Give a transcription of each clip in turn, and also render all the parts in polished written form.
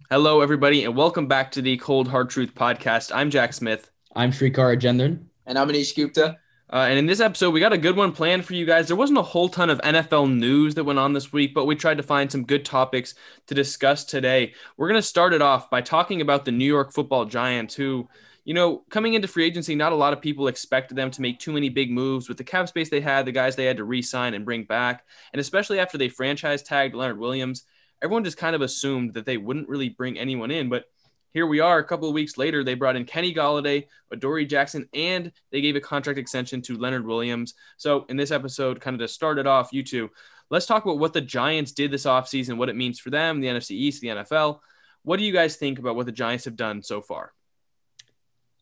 Hello, everybody, and welcome back to the Cold Hard Truth podcast. I'm Jack Smith, I'm Shrikar Gendran. And I'm Anish Gupta. and in this episode, we got a good one planned for you guys. There wasn't a whole ton of NFL news that went on this week, but we tried to find some good topics to discuss today. We're going to start it off by talking about the New York Football Giants, who, coming into free agency, not a lot of people expected them to make too many big moves with the cap space they had, the guys they had to re-sign and bring back, and especially after they franchise tagged Leonard Williams. Everyone just kind of assumed that they wouldn't really bring anyone in, but here we are a couple of weeks later. They brought in Kenny Golladay, Adoree Jackson, and they gave a contract extension to Leonard Williams. So in this episode, kind of to start it off, you two, let's talk about what the Giants did this offseason, what it means for them, the NFC East, the NFL. What do you guys think about what the Giants have done so far?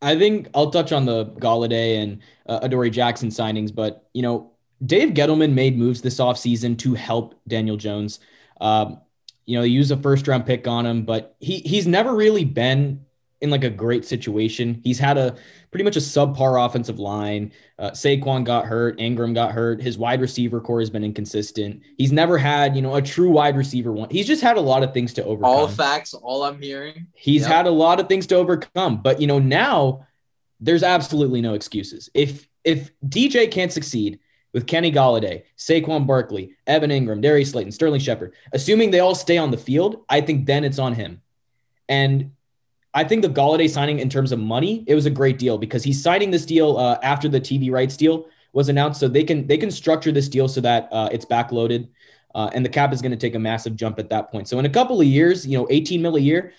I think I'll touch on the Golladay and Adoree Jackson signings, but, Dave Gettleman made moves this offseason to help Daniel Jones. They used a first-round pick on him, but he's never really been in like a great situation. He's had a pretty much a subpar offensive line. Saquon got hurt. Ingram got hurt. His wide receiver core has been inconsistent. He's never had, a true wide receiver one. He's just had a lot of things to overcome. All facts, all I'm hearing. He's had a lot of things to overcome, but now there's absolutely no excuses. If DJ can't succeed with Kenny Golladay, Saquon Barkley, Evan Ingram, Darius Slayton, Sterling Shepard, assuming they all stay on the field, I think then it's on him. And I think the Golladay signing in terms of money, it was a great deal because he's signing this deal after the TV rights deal was announced. So they can structure this deal so that it's backloaded and the cap is going to take a massive jump at that point. So in a couple of years, $18 million a year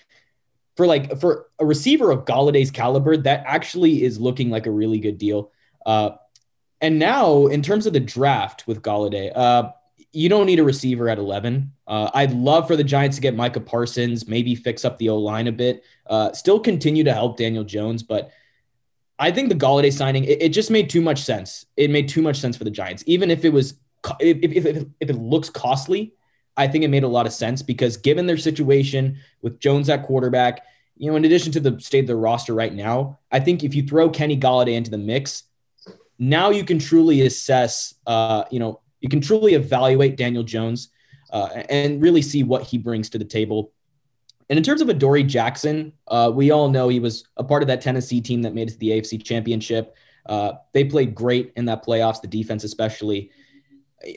for a receiver of Galladay's caliber, that actually is looking like a really good deal. And now, in terms of the draft with Golladay, you don't need a receiver at 11. I'd love for the Giants to get Micah Parsons, maybe fix up the O-line a bit, still continue to help Daniel Jones. But I think the Golladay signing, it just made too much sense. It made too much sense for the Giants. Even if it was, if it looks costly, I think it made a lot of sense because given their situation with Jones at quarterback, in addition to the state of the roster right now, I think if you throw Kenny Golladay into the mix, now you can truly assess, you can truly evaluate Daniel Jones and really see what he brings to the table. And in terms of Adoree Jackson, we all know he was a part of that Tennessee team that made it to the AFC Championship. They played great in that playoffs, the defense especially.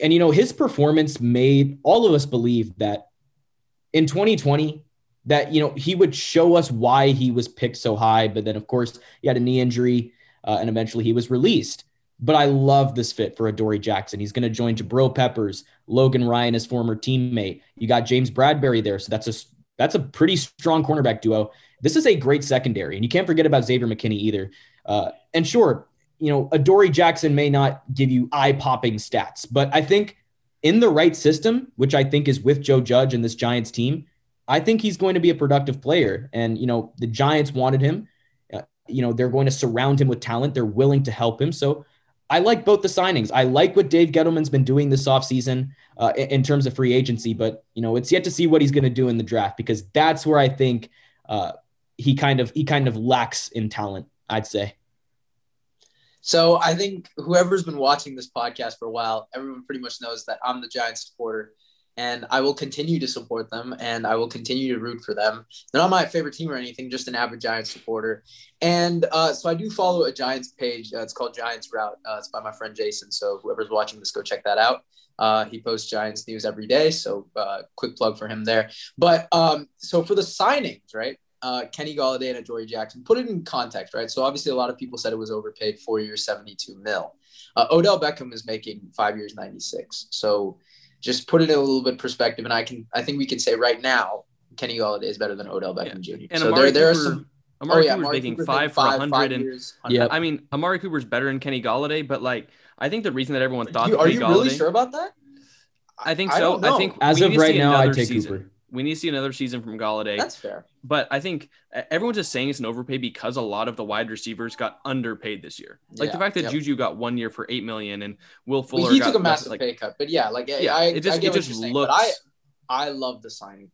And, his performance made all of us believe that in 2020, that, he would show us why he was picked so high. But then, of course, he had a knee injury and eventually he was released. But I love this fit for Adoree Jackson. He's going to join Jabril Peppers, Logan Ryan, his former teammate. You got James Bradbury there. So that's a pretty strong cornerback duo. This is a great secondary. And you can't forget about Xavier McKinney either. And sure, Adoree Jackson may not give you eye-popping stats, but I think in the right system, which I think is with Joe Judge and this Giants team, I think he's going to be a productive player. And, the Giants wanted him. They're going to surround him with talent. They're willing to help him. So I like both the signings. I like what Dave Gettleman's been doing this offseason in terms of free agency, but it's yet to see what he's going to do in the draft because that's where I think he kind of lacks in talent, I'd say. So I think whoever's been watching this podcast for a while, everyone pretty much knows that I'm the Giants supporter. And I will continue to support them, and I will continue to root for them. They're not my favorite team or anything, just an average Giants supporter. And so I do follow a Giants page. It's called Giants Route. It's by my friend Jason. So whoever's watching this, go check that out. He posts Giants news every day. So quick plug for him there. But so for the signings, right, Kenny Golladay and Adoree Jackson, put it in context, right? So obviously a lot of people said it was overpaid, 4 years, $72 million. Odell Beckham is making 5 years, 96. So just put it in a little bit of perspective, and I think we can say right now, Kenny Golladay is better than Odell Beckham Jr. And so there are some. Amari Cooper's making Cooper's five for 100. Yeah, I mean, Amari Cooper's better than Kenny Golladay, but I think the reason that everyone thought are you really sure about that? I think so. I think as of right now, I take Cooper. We need to see another season from Golladay. That's fair. But I think everyone's just saying it's an overpay because a lot of the wide receivers got underpaid this year. The fact that Juju got 1 year for $8 million and Will Fuller took a massive pay cut. But it just looks. But I love the signing.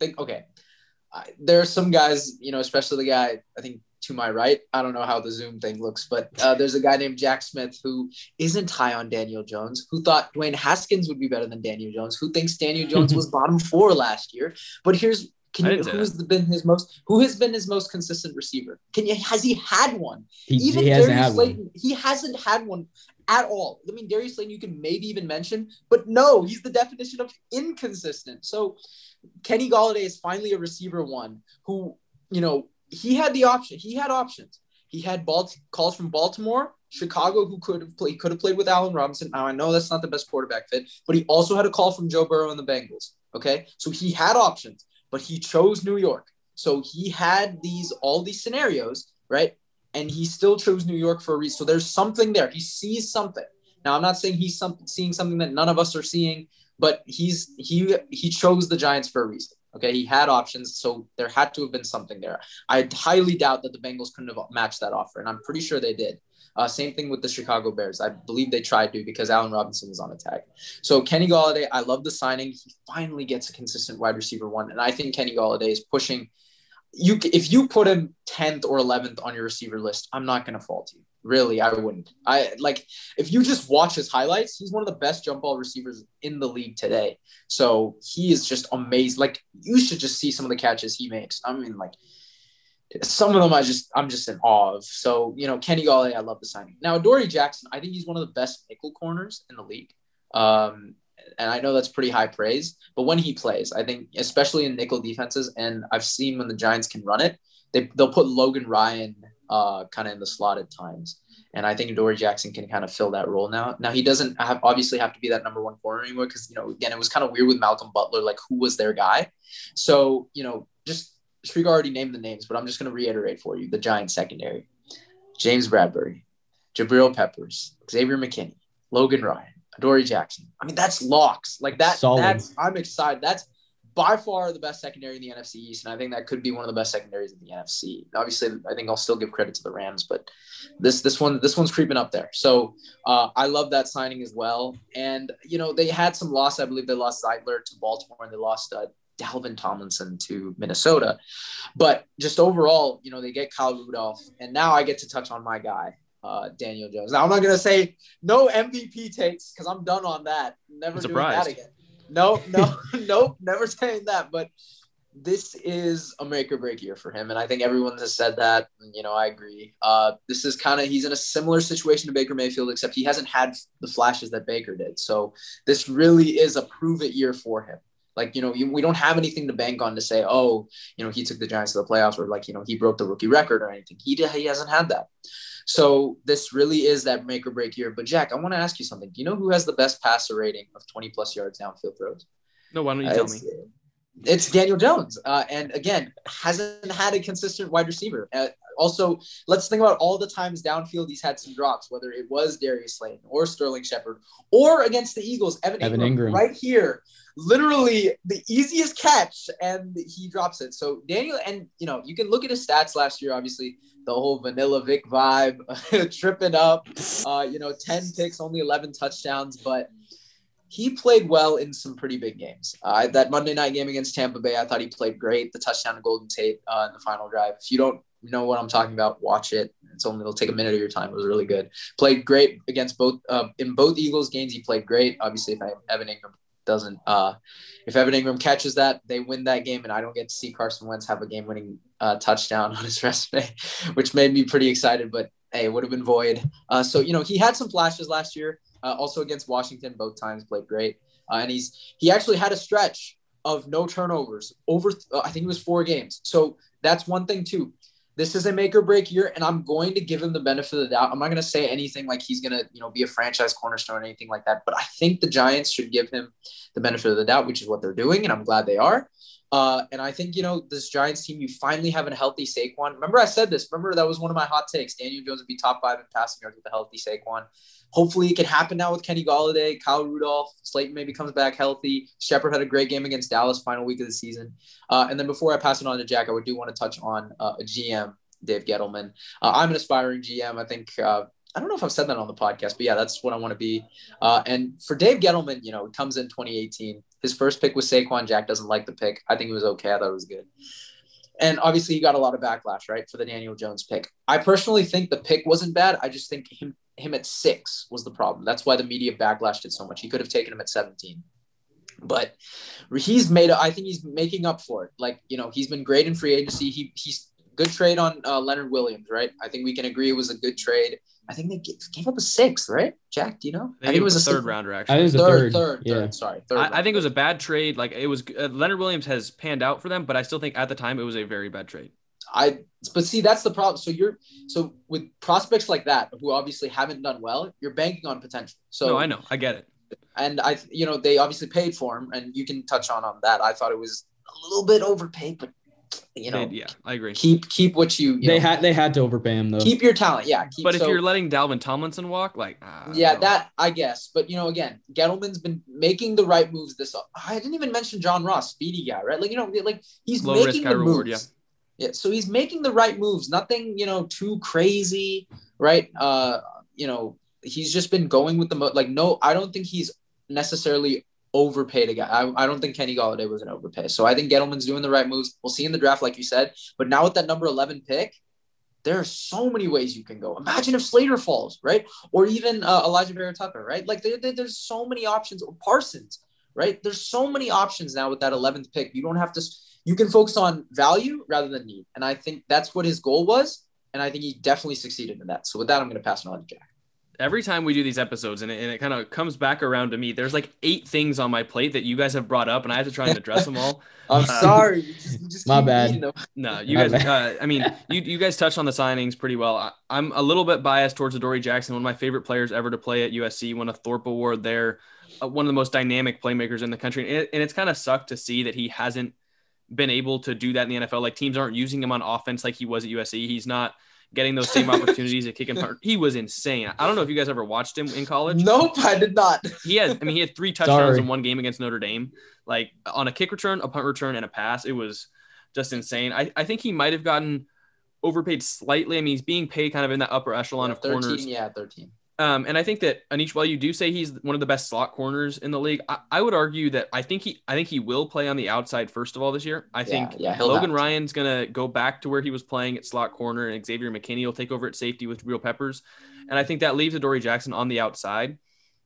There are some guys, especially the guy I think to my right. I don't know how the Zoom thing looks, but there's a guy named Jack Smith who isn't high on Daniel Jones, who thought Dwayne Haskins would be better than Daniel Jones, who thinks Daniel Jones was bottom 4 last year. But here's I didn't say that. Who has been his most consistent receiver? Has he had one? He hasn't had one. He hasn't had one at all. I mean, Darius Slayton, you can maybe even mention, but no, he's the definition of inconsistent. So Kenny Golladay is finally a receiver one who, he had the option. He had options. He had calls from Baltimore, Chicago, who could have played with Allen Robinson. Now, I know that's not the best quarterback fit, but he also had a call from Joe Burrow and the Bengals. Okay, so he had options, but he chose New York. So he had all these scenarios, right? And he still chose New York for a reason. So there's something there. He sees something. Now, I'm not saying he's seeing something that none of us are seeing, but he chose the Giants for a reason. Okay, he had options, so there had to have been something there. I highly doubt that the Bengals couldn't have matched that offer, and I'm pretty sure they did. Same thing with the Chicago Bears. I believe they tried to because Allen Robinson was on a tag. So Kenny Golladay, I love the signing. He finally gets a consistent wide receiver one, and I think Kenny Golladay is pushing. If you put him 10th or 11th on your receiver list, I'm not going to fault you. Really, I wouldn't. If you just watch his highlights, he's one of the best jump ball receivers in the league today. So he is just amazing. Like, you should just see some of the catches he makes. I mean, like, some of them I'm just in awe of. So, Kenny Golladay, I love the signing. Now, Adoree Jackson, I think he's one of the best nickel corners in the league. And I know that's pretty high praise, but when he plays, I think, especially in nickel defenses, and I've seen when the Giants can run it, they'll put Logan Ryan kind of in the slot at times. And I think Adoree Jackson can kind of fill that role now. Now, he doesn't obviously have to be that number one corner anymore because, again, it was kind of weird with Malcolm Butler, like who was their guy. So, just Shriga already named the names, but I'm just going to reiterate for you. The Giants secondary: James Bradbury, Jabril Peppers, Xavier McKinney, Logan Ryan, Adoree Jackson. I mean, that's locks. Like that. Solid. I'm excited. That's by far the best secondary in the NFC East, and I think that could be one of the best secondaries in the NFC. Obviously, I think I'll still give credit to the Rams, but this one's creeping up there. So I love that signing as well. And they had some loss. I believe they lost Zeitler to Baltimore, and they lost Dalvin Tomlinson to Minnesota. But just overall, they get Kyle Rudolph, and now I get to touch on my guy, Daniel Jones. Now, I'm not going to say no MVP takes because I'm done on that. Never doing that again. No, nope, never saying that. But this is a make or break year for him, and I think everyone has said that. I agree. This is he's in a similar situation to Baker Mayfield, except he hasn't had the flashes that Baker did. So this really is a prove it year for him. Like, we don't have anything to bank on to say, oh, he took the Giants to the playoffs or he broke the rookie record or anything. He hasn't had that. So this really is that make or break year. But Jack, I want to ask you something. Do you know who has the best passer rating of 20 plus yards downfield throws? No, why don't you tell me? It's Daniel Jones. And again, hasn't had a consistent wide receiver. Also, let's think about all the times downfield he's had some drops, whether it was Darius Slayton or Sterling Shepard or against the Eagles, Evan Ingram right here. Literally the easiest catch, and he drops it. So Daniel, and you can look at his stats last year, obviously the whole Vanilla Vic vibe, tripping up, 10 picks, only 11 touchdowns, but he played well in some pretty big games. That Monday night game against Tampa Bay, I thought he played great. The touchdown to Golden Tate in the final drive. If you don't know what I'm talking about, watch it. It'll take a minute of your time. It was really good. Played great against in both Eagles games. He played great. Obviously, if Evan Ingram catches that, they win that game, and I don't get to see Carson Wentz have a game-winning touchdown on his resume, which made me pretty excited. But hey, it would have been void. So he had some flashes last year. Also against Washington, both times played great. And he actually had a stretch of no turnovers over, I think it was 4 games. So that's one thing too. This is a make or break year, and I'm going to give him the benefit of the doubt. I'm not going to say anything like he's going to, be a franchise cornerstone or anything like that. But I think the Giants should give him the benefit of the doubt, which is what they're doing, and I'm glad they are. And I think, this Giants team, you finally have a healthy Saquon. Remember I said this. Remember that was one of my hot takes. Daniel Jones would be top 5 in passing yards with a healthy Saquon. Hopefully it can happen now with Kenny Golladay, Kyle Rudolph, Slayton maybe comes back healthy. Shepard had a great game against Dallas final week of the season. And then before I pass it on to Jack, I do want to touch on a GM, Dave Gettleman. I'm an aspiring GM. I think I don't know if I've said that on the podcast, but yeah, that's what I want to be. And for Dave Gettleman, it comes in 2018. His first pick was Saquon. Jack doesn't like the pick. I think it was okay. I thought it was good. And obviously he got a lot of backlash, right, for the Daniel Jones pick. I personally think the pick wasn't bad. I just think him at 6 was the problem. That's why the media backlashed it so much. He could have taken him at 17. But I think he's making up for it. Like, he's been great in free agency. He's good trade on Leonard Williams, right? I think we can agree it was a good trade. I think they gave up a sixth, right? Jack, do you know? I think it was a third rounder, I actually. think it was a third. Third. Sorry, third. I think it was a bad trade. Like, it was Leonard Williams has panned out for them, but I still think at the time it was a very bad trade. But see, that's the problem. So with prospects like that, who obviously haven't done well, you're banking on potential. So no, I know, I get it. And they obviously paid for him, and you can touch on that. I thought it was a little bit overpaid, but yeah, I agree. Keep what they had to overpay him though. Keep your talent, yeah. But if you're letting Dalvin Tomlinson walk, that I guess. But again, Gettleman's been making the right moves I didn't even mention John Ross, speedy guy, right? Like he's low making risk, the high moves. reward, yeah. Yeah, so he's making the right moves. Nothing, too crazy, right? He's just been going with no, I don't think he's necessarily overpaid a guy. I don't think Kenny Golladay was an overpay. So I think Gettleman's doing the right moves. We'll see in the draft, like you said. But now with that number 11 pick, there are so many ways you can go. Imagine if Slater falls, right? Or even Elijah Vera Tucker, right? Like there's so many options. Or Parsons, right? There's so many options now with that 11th pick. You can focus on value rather than need. And I think that's what his goal was. And I think he definitely succeeded in that. So with that, I'm going to pass it on to Jack. Every time we do these episodes and it kind of comes back around to me, there's like 8 things on my plate that you guys have brought up and I have to try and address them all. I'm sorry. You just my bad. No, you guys, you guys touched on the signings pretty well. I'm a little bit biased towards Adoree Jackson, one of my favorite players ever to play at USC, won a Thorpe Award there, one of the most dynamic playmakers in the country. And it's kind of sucked to see that he hasn't been able to do that in the NFL. Like teams aren't using him on offense like he was at USC. He's not getting those same opportunities at kick and punt. He was insane. I don't know if you guys ever watched him in college. Nope, I did not. He had 3 touchdowns in one game against Notre Dame, like on a kick return, a punt return, and a pass. It was just insane. I think he might have gotten overpaid slightly. I mean, he's being paid kind of in that upper echelon of 13, corners. Yeah, 13. And I think that Anish, while you do say he's one of the best slot corners in the league, I would argue that I think he will play on the outside first of all this year. I think Logan Ryan's gonna go back to where he was playing at slot corner, and Xavier McKinney will take over at safety with Real Peppers, and I think that leaves Adoree Jackson on the outside.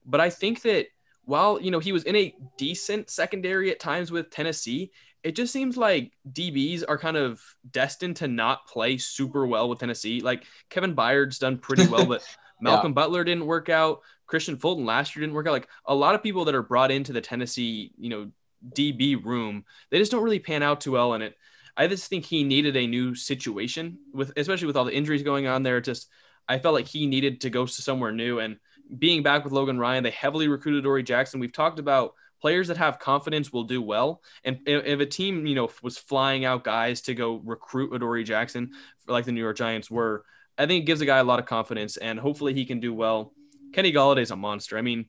But I think that while he was in a decent secondary at times with Tennessee, it just seems like DBs are kind of destined to not play super well with Tennessee. Like Kevin Byard's done pretty well, but Malcolm Butler didn't work out. Christian Fulton last year didn't work out. Like a lot of people that are brought into the Tennessee, DB room, they just don't really pan out too well in it. I just think he needed a new situation especially with all the injuries going on there. I felt like he needed to go somewhere new, and being back with Logan Ryan, they heavily recruited Adoree Jackson. We've talked about players that have confidence will do well. And if a team, was flying out guys to go recruit Adoree Jackson, like the New York Giants were, I think it gives a guy a lot of confidence, and hopefully he can do well. Kenny Golladay is a monster. I mean,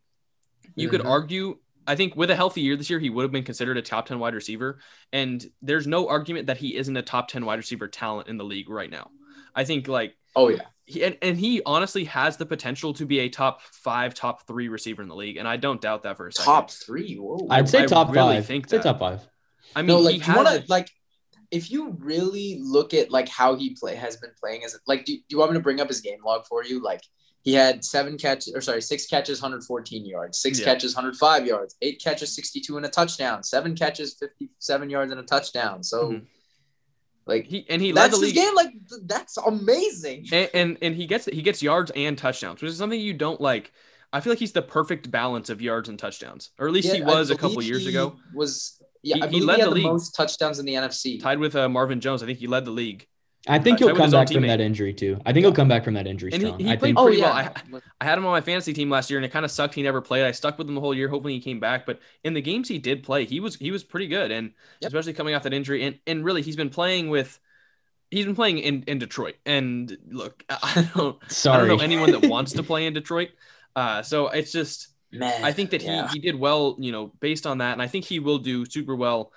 you could argue, I think with a healthy year this year, he would have been considered a top 10 wide receiver. And there's no argument that he isn't a top 10 wide receiver talent in the league right now. I think he honestly has the potential to be a top 5, top 3 receiver in the league. And I don't doubt that for a second. Top 3? Whoa. I'd say top 5. Really think that. I'd say top 5. I mean, if you really look at how he has been playing, do you want me to bring up his game log for you? Like he had 6 catches, 114 yards, 6 catches, 105 yards, 8 catches, 62 and a touchdown, 7 catches, 57 yards and a touchdown. So he led the league. Game, that's amazing. And he gets yards and touchdowns, which is something you don't like. I feel like he's the perfect balance of yards and touchdowns, or at least he was a couple years ago. I believe he led the most touchdowns in the NFC. Tied with Marvin Jones. I think he led the league. I think he'll come back from that injury too. I think he'll come back from that injury strong. He played pretty well. I had him on my fantasy team last year, and it kind of sucked he never played. I stuck with him the whole year, hoping he came back. But in the games he did play, he was pretty good, and especially coming off that injury. And really, he's been playing in Detroit. And look, I don't know anyone that wants to play in Detroit. So it's just. Man, I think that he did well, based on that. And I think he will do super well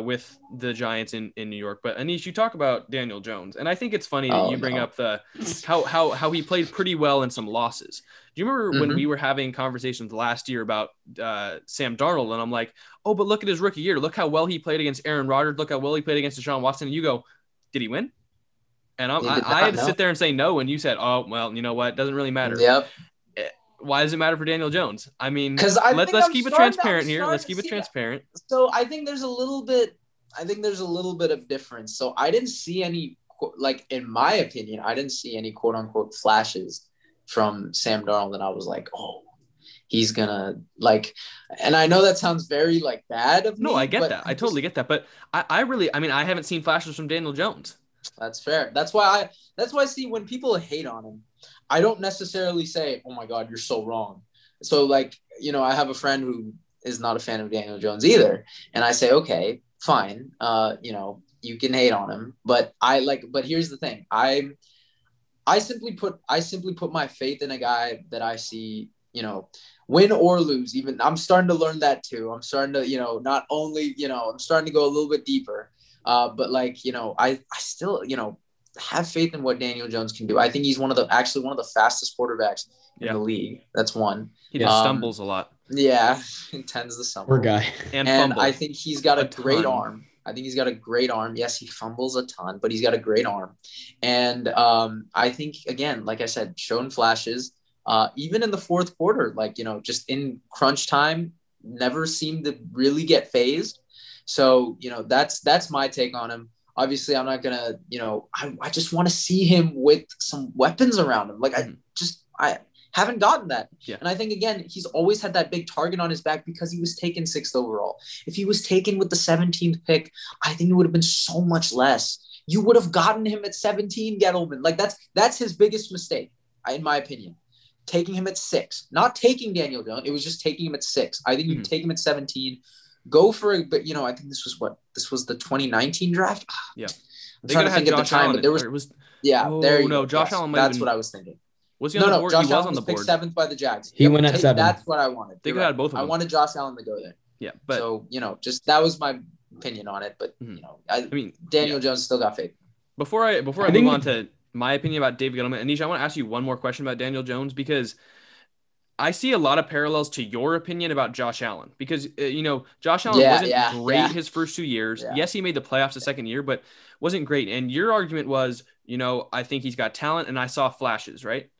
with the Giants in New York. But Anish, you talk about Daniel Jones. And I think it's funny that you bring up how he played pretty well in some losses. Do you remember when we were having conversations last year about Sam Darnold? And I'm like, oh, but look at his rookie year. Look how well he played against Aaron Rodgers. Look how well he played against Deshaun Watson. And you go, did he win? And I had to sit there and say no. And you said, oh, well, you know what? It doesn't really matter. Yep. Why does it matter for Daniel Jones? I mean, Because let's keep it transparent here. Let's keep it transparent. So I think there's a little bit. I think there's a little bit of difference. So I didn't see any, like, in my opinion, I didn't see any quote unquote flashes from Sam Darnold, and I was like, oh, he's gonna like. And I know that sounds very like bad of me. No, I get that. I totally get that. But I really, I mean, I haven't seen flashes from Daniel Jones. That's fair. That's why I see when people hate on him, I don't necessarily say, oh my God, you're so wrong. So like, I have a friend who is not a fan of Daniel Jones either. And I say, okay, fine. You can hate on him, but here's the thing. I simply put my faith in a guy that I see, win or lose. Even I'm starting to learn that too. I'm starting to, not only, I'm starting to go a little bit deeper. But I still, have faith in what Daniel Jones can do. I think he's one of the fastest quarterbacks in the league. That's one. He just stumbles a lot. Yeah, he tends to stumble. Poor guy. And I think he's got a great arm. Yes, he fumbles a ton, but he's got a great arm. And I think, again, like I said, shown flashes, even in the fourth quarter, just in crunch time, never seemed to really get phased. So, that's my take on him. Obviously, I'm not going to, I just want to see him with some weapons around him. Like, I haven't gotten that. Yeah. And I think, again, he's always had that big target on his back because he was taken 6th overall. If he was taken with the 17th pick, I think it would have been so much less. You would have gotten him at 17, Gettleman. Like, that's his biggest mistake, in my opinion. Taking him at 6. Not taking Daniel Jones. It was just taking him at 6. I think you take him at 17. Go for it, but I think this was the 2019 draft. Yeah, I'm trying to think at the time, but there was there you go. Josh Allen. That's what I was thinking. Was he on the board? Josh He was Allen on the board. Picked 7th by the Jags. He went at 7. That's what I wanted. They could have had both of them. I wanted Josh Allen to go there. Yeah, but so just that was my opinion on it. But I mean, Daniel Jones still got faith. Before I move on to my opinion about Dave Gettleman, Anisha, I want to ask you one more question about Daniel Jones because I see a lot of parallels to your opinion about Josh Allen because, Josh Allen wasn't great his first 2 years. Yeah. Yes, he made the playoffs the second year, but wasn't great. And your argument was, I think he's got talent and I saw flashes, right?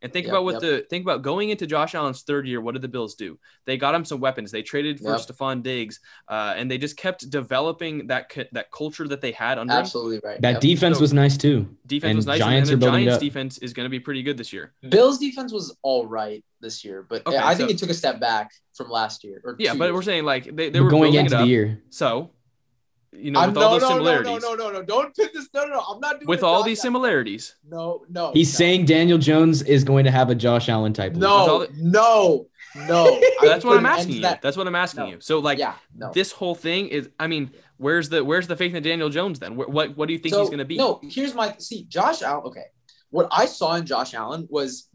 And think about going into Josh Allen's third year. What did the Bills do? They got him some weapons. They traded for Stephon Diggs, and they just kept developing that culture that they had under him. Absolutely right. That defense was nice too. Defense was nice, and the Giants' defense is going to be pretty good this year. Bills' defense was all right this year, but I think it took a step back from last year. But we're saying they were going building into it up. The year. So. With all those similarities. No. Don't put this. No. I'm not doing with all these similarities. No. He's saying Daniel Jones is going to have a Josh Allen type. No. That's what I'm asking you. That's what I'm asking you. So this whole thing is, I mean, where's the faith in Daniel Jones then? What do you think he's going to be? No, here's Josh Allen. Okay. What I saw in Josh Allen was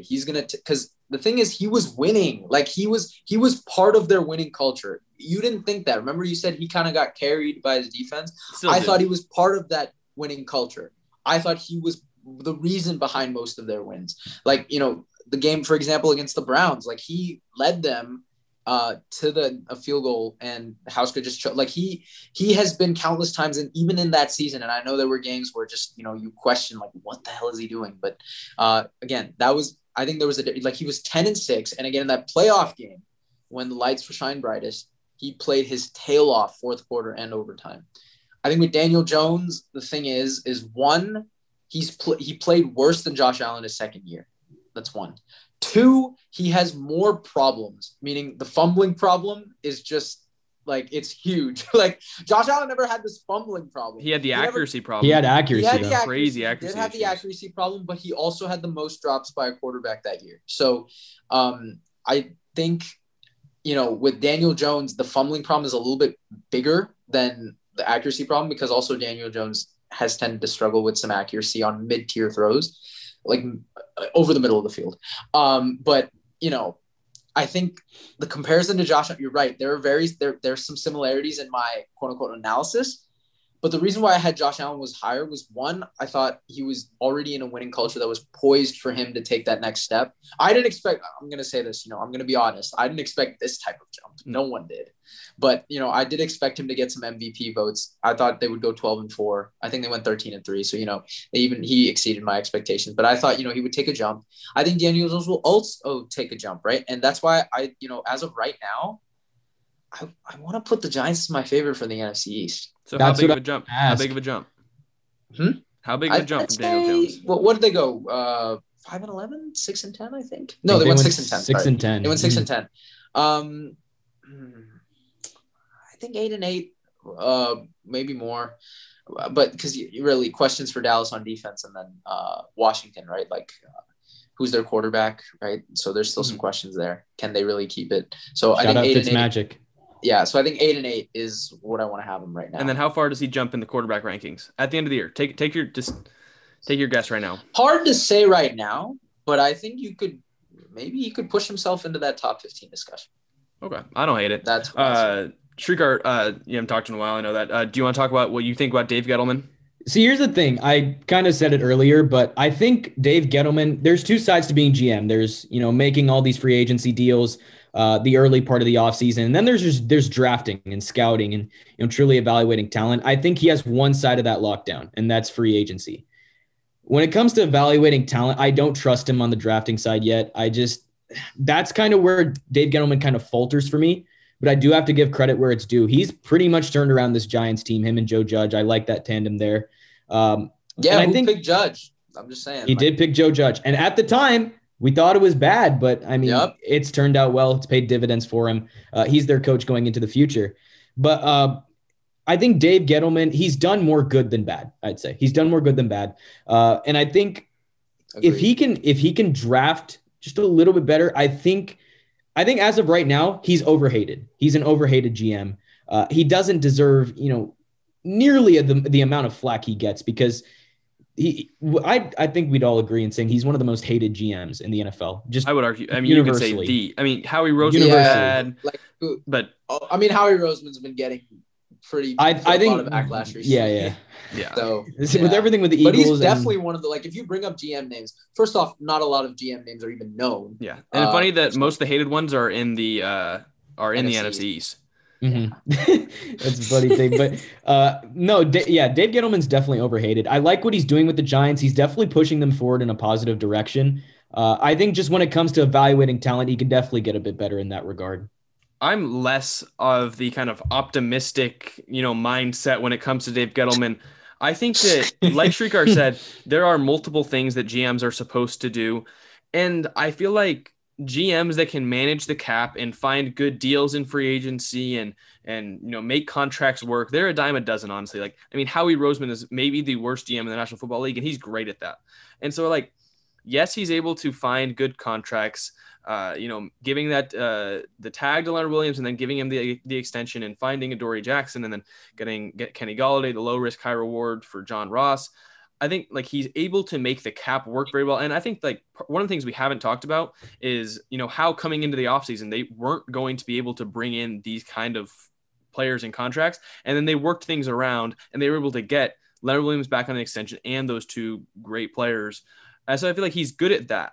he's going to, because the thing is he was winning. Like he was part of their winning culture. You didn't think that. Remember you said he kind of got carried by his defense. I thought he was part of that winning culture. I thought he was the reason behind most of their wins. Like, the game, for example, against the Browns, like he led them to a field goal and House could just like he has been countless times, and even in that season, and I know there were games where just you question like what the hell is he doing, but again I think there was he was 10-6, and again in that playoff game when the lights were shining brightest, he played his tail off fourth quarter and overtime. I think with Daniel Jones, the thing is one, he played worse than Josh Allen his second year. That's one. 2, he has more problems, meaning the fumbling problem is just like it's huge. Like Josh Allen never had this fumbling problem. He had the accuracy problem. He had accuracy. Crazy accuracy. He did have the accuracy problem, but he also had the most drops by a quarterback that year. So I think, with Daniel Jones, the fumbling problem is a little bit bigger than the accuracy problem because also Daniel Jones has tended to struggle with some accuracy on mid-tier throws, like over the middle of the field. But, I think the comparison to Josh, you're right. There's some similarities in my quote unquote analysis, But the reason why I had Josh Allen was higher was, one, I thought he was already in a winning culture that was poised for him to take that next step. I didn't expect, I'm going to say this, I'm going to be honest. I didn't expect this type of jump. No one did. But, I did expect him to get some MVP votes. I thought they would go 12-4. I think they went 13-3. So, he exceeded my expectations. But I thought, he would take a jump. I think Daniel Jones will also take a jump, right? And that's why as of right now, I want to put the Giants as my favorite for the NFC East. So how big of a jump? How big of a jump? How big of a jump from Daniel Jones? What did they go? 5-11, 6-10, I think. No, they went 6-10. 6-10. They went 6-10. I think 8-8, maybe more. But because really questions for Dallas on defense, and then Washington, right? Like who's their quarterback, right? So there's still some questions there. Can they really keep it? So I think 8-8. Magic. Yeah, so I think 8-8 is what I want to have him right now. And then how far does he jump in the quarterback rankings at the end of the year? Take your guess right now. Hard to say right now, but I think maybe he could push himself into that top 15 discussion. Okay, I don't hate it. That's Shrikar, you haven't talked in a while. I know that. Do you want to talk about what you think about Dave Gettleman? See, here's the thing. I kind of said it earlier, but I think Dave Gettleman, there's two sides to being GM. There's, making all these free agency deals, the early part of the offseason. And then there's drafting and scouting and truly evaluating talent. I think he has one side of that lockdown, and that's free agency. When it comes to evaluating talent, I don't trust him on the drafting side yet. That's kind of where Dave Gettleman kind of falters for me. But I do have to give credit where it's due. He's pretty much turned around this Giants team, him and Joe Judge. I like that tandem there. I think picked Judge. I'm just saying. He did pick Joe Judge. And at the time, we thought it was bad, but It's turned out well. It's paid dividends for him. He's their coach going into the future. But I think Dave Gettleman, he's done more good than bad, I'd say. He's done more good than bad. And I think if he can draft just a little bit better, I think as of right now, he's overhated. He's an overhated GM. He doesn't deserve, nearly the amount of flack he gets because I think we'd all agree in saying he's one of the most hated GMs in the NFL. Just I would argue. I mean, you could say Howie Roseman bad, but Howie Roseman's been getting pretty. I think a lot of backlash recently. Yeah. So with everything with the Eagles, but he's definitely one of the if you bring up GM names, first off, not a lot of GM names are even known. Yeah, and funny that most of the hated ones are in the NFC East. Mm-hmm. That's a funny thing, but Dave Gettleman's definitely overhated. I like what he's doing with the Giants. He's definitely pushing them forward in a positive direction. I think just when it comes to evaluating talent, he can definitely get a bit better in that regard. I'm less of the kind of optimistic, mindset when it comes to Dave Gettleman. I think that, like Shrikar said, there are multiple things that GMs are supposed to do. And I feel like GMs that can manage the cap and find good deals in free agency and make contracts work, they're a dime a dozen, honestly. Howie Roseman is maybe the worst GM in the National Football League, and he's great at that. And so, yes, he's able to find good contracts, giving that the tag to Leonard Williams and then giving him the extension and finding Adoree Jackson and then get Kenny Golladay, the low risk, high reward for John Ross. I think he's able to make the cap work very well. And I think one of the things we haven't talked about is, how coming into the offseason, they weren't going to be able to bring in these kind of players and contracts. And then they worked things around and they were able to get Leonard Williams back on an extension and those two great players. And so I feel like he's good at that.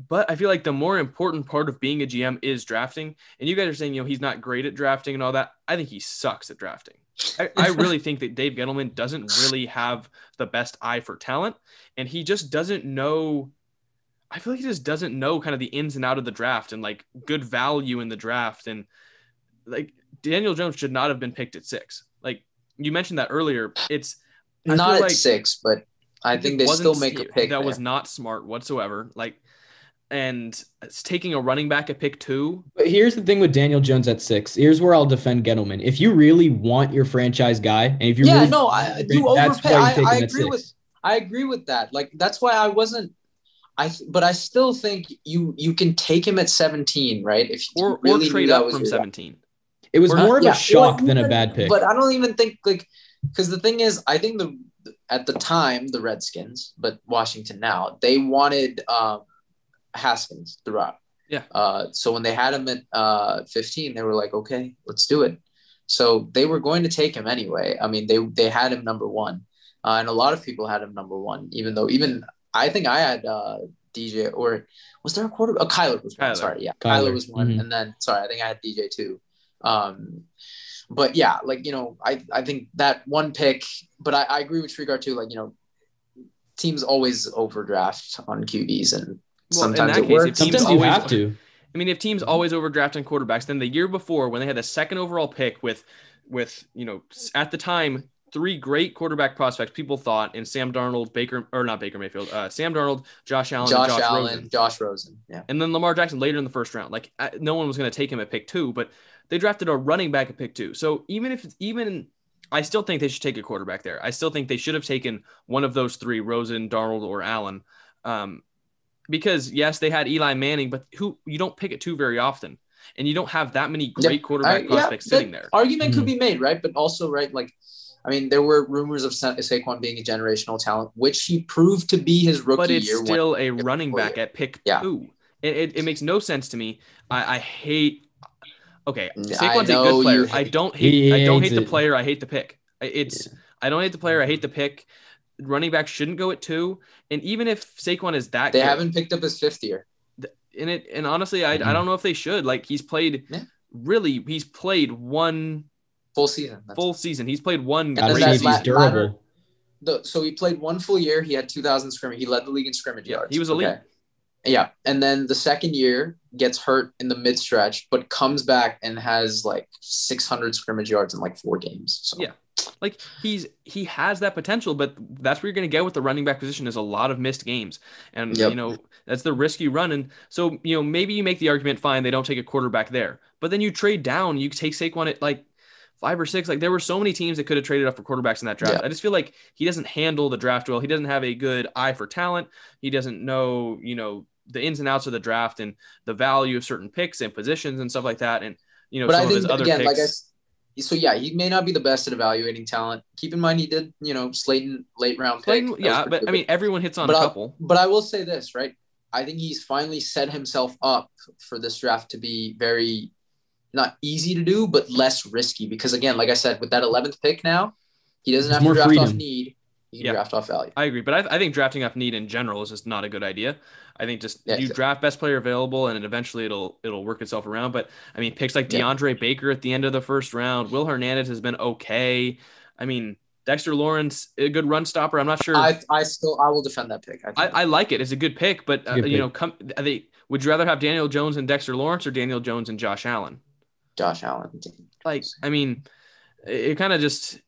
But I feel like the more important part of being a GM is drafting. And you guys are saying, he's not great at drafting and all that. I think he sucks at drafting. I really think that Dave Gettleman doesn't really have the best eye for talent. And he just doesn't know. I feel like he just doesn't know kind of the ins and out of the draft and good value in the draft. And Daniel Jones should not have been picked at 6. You mentioned that earlier. It's not at 6, but I think they still make a pick that was not smart whatsoever. And it's taking a running back at pick 2. But here's the thing with Daniel Jones at 6. Here's where I'll defend Gettleman. If you really want your franchise guy, and if you I do overpay. I agree with that. That's why I wasn't. But I still think you can take him at 17, right? If you or really trade up from 17. It was more of a shock than a bad pick. But I don't even think because the thing is, I think at the time the Redskins, but Washington now, they wanted Haskins throughout. Yeah. So when they had him at 15, they were like, okay, let's do it. So they were going to take him anyway. I mean, they had him number one, and a lot of people had him number one. Even I think I had DJ, or was there a quarterback? Oh, Kyler was one. Kyler. Sorry, yeah, Kyler was one, and then sorry, I think I had DJ too. But yeah, like I think that one pick. But I agree with Shrikar too. Like teams always overdraft on QBs, and sometimes it works. Sometimes you have to. I mean, if teams always overdraft on quarterbacks, then the year before when they had the second overall pick with at the time 3 great quarterback prospects, people thought in Sam Darnold, Sam Darnold, Josh Allen, and Josh Rosen, yeah, and then Lamar Jackson later in the first round. Like no one was going to take him at pick 2, but they drafted a running back at pick 2. So even I still think they should take a quarterback there. I still think they should have taken one of those 3, Rosen, Darnold, or Allen. Because yes, they had Eli Manning, but you don't pick at 2 very often, and you don't have that many great quarterback prospects sitting there. Argument could be made, right? But also, right, like, I mean, there were rumors of Saquon being a generational talent, which he proved to be his rookie year. But it's still a running back at pick 2. It makes no sense to me. I hate. Okay, Saquon's a good player. I don't hate the player. I hate the pick. I don't hate the player. I hate the pick. Running back shouldn't go at 2, and even if Saquon is that they haven't picked up his 5th year. And honestly, I don't know if they should. Like he's played one full season. He's played one. He's durable. So he played one full year. He had 2,000 scrimmage. He led the league in scrimmage yards. He was elite. Okay. Yeah, and then the second year gets hurt in the mid stretch, but comes back and has like 600 scrimmage yards in like 4 games. So. Yeah. Like he has that potential, but that's what you're going to get with the running back position is a lot of missed games. And, that's the risk you run. And so, maybe you make the argument, fine, they don't take a quarterback there, but then you trade down, you take Saquon at like 5 or 6. Like there were so many teams that could have traded up for quarterbacks in that draft. Yeah. I just feel like he doesn't handle the draft well. He doesn't have a good eye for talent. He doesn't know, the ins and outs of the draft and the value of certain picks and positions and stuff like that. And, but some of his other picks. So yeah, he may not be the best at evaluating talent. Keep in mind he did, Slayton late round pick. Yeah, but good. I mean everyone hits on a couple. But I will say this, right? I think he's finally set himself up for this draft to be very not easy to do, but less risky. Because again, like I said, with that 11th pick now, he doesn't have to draft off need. He can draft off value. I agree, but I think drafting off need in general is just not a good idea. I think you draft best player available, and eventually it'll work itself around. But I mean, picks like DeAndre Baker at the end of the first round, Will Hernandez has been okay. I mean, Dexter Lawrence, a good run stopper. I'm not sure. I will defend that pick. I like it. It's a good pick, but would you rather have Daniel Jones and Dexter Lawrence or Daniel Jones and Josh Allen? Josh Allen. Like, I mean, it kind of just.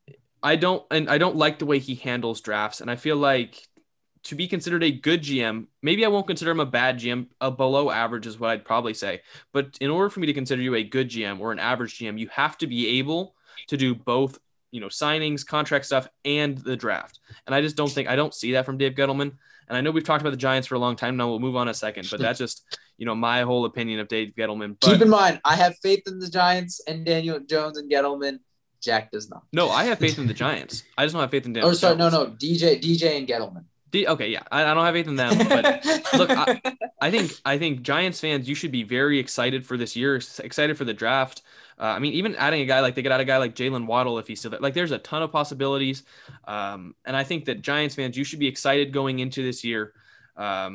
I don't like the way he handles drafts, and I feel like to be considered a good GM, maybe I won't consider him a bad GM. A below average is what I'd probably say. But in order for me to consider you a good GM or an average GM, you have to be able to do both, signings, contract stuff, and the draft. And I don't see that from Dave Gettleman. And I know we've talked about the Giants for a long time. Now we'll move on a second, but that's just, my whole opinion of Dave Gettleman. But keep in mind, I have faith in the Giants and Daniel Jones and Gettleman. Jack does not. No, I have faith in the Giants. I just don't have faith in Daniel. No. DJ and Gettleman. Okay, yeah, I don't have faith in them. But look, I think Giants fans, you should be very excited for this year, excited for the draft. I mean, even adding a guy like they could add a guy like Jalen Waddle if he's still there. Like, there's a ton of possibilities, and I think that Giants fans, you should be excited going into this year. At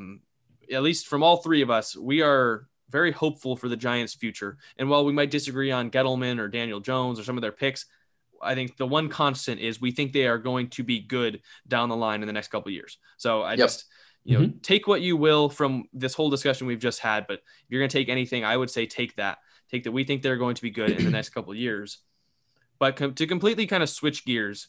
least from all 3 of us, we are very hopeful for the Giants' future. And while we might disagree on Gettleman or Daniel Jones or some of their picks, I think the one constant is we think they are going to be good down the line in the next couple of years. So I just, take what you will from this whole discussion we've just had, but if you're going to take anything, I would say take that we think they're going to be good in the next couple of years. But to completely kind of switch gears,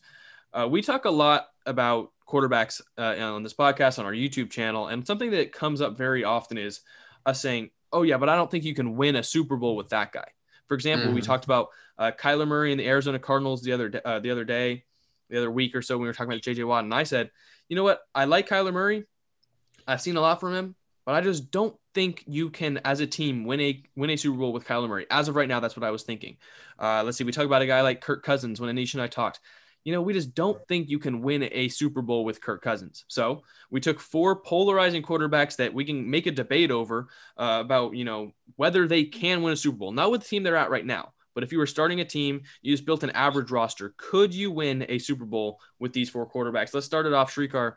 we talk a lot about quarterbacks on this podcast, on our YouTube channel. And something that comes up very often is us saying, oh yeah, but I don't think you can win a Super Bowl with that guy. For example, we talked about Kyler Murray and the Arizona Cardinals the other week or so when we were talking about J.J. Watt, and I said, you know what? I like Kyler Murray. I've seen a lot from him, but I just don't think you can, as a team, win a Super Bowl with Kyler Murray. As of right now, that's what I was thinking. Let's see. We talk about a guy like Kirk Cousins when Anish and I talked. We just don't think you can win a Super Bowl with Kirk Cousins. So we took 4 polarizing quarterbacks that we can make a debate over about, whether they can win a Super Bowl. Not with the team they're at right now, But if you were starting a team, you just built an average roster, could you win a Super Bowl with these 4 quarterbacks? Let's start it off, Shrikar.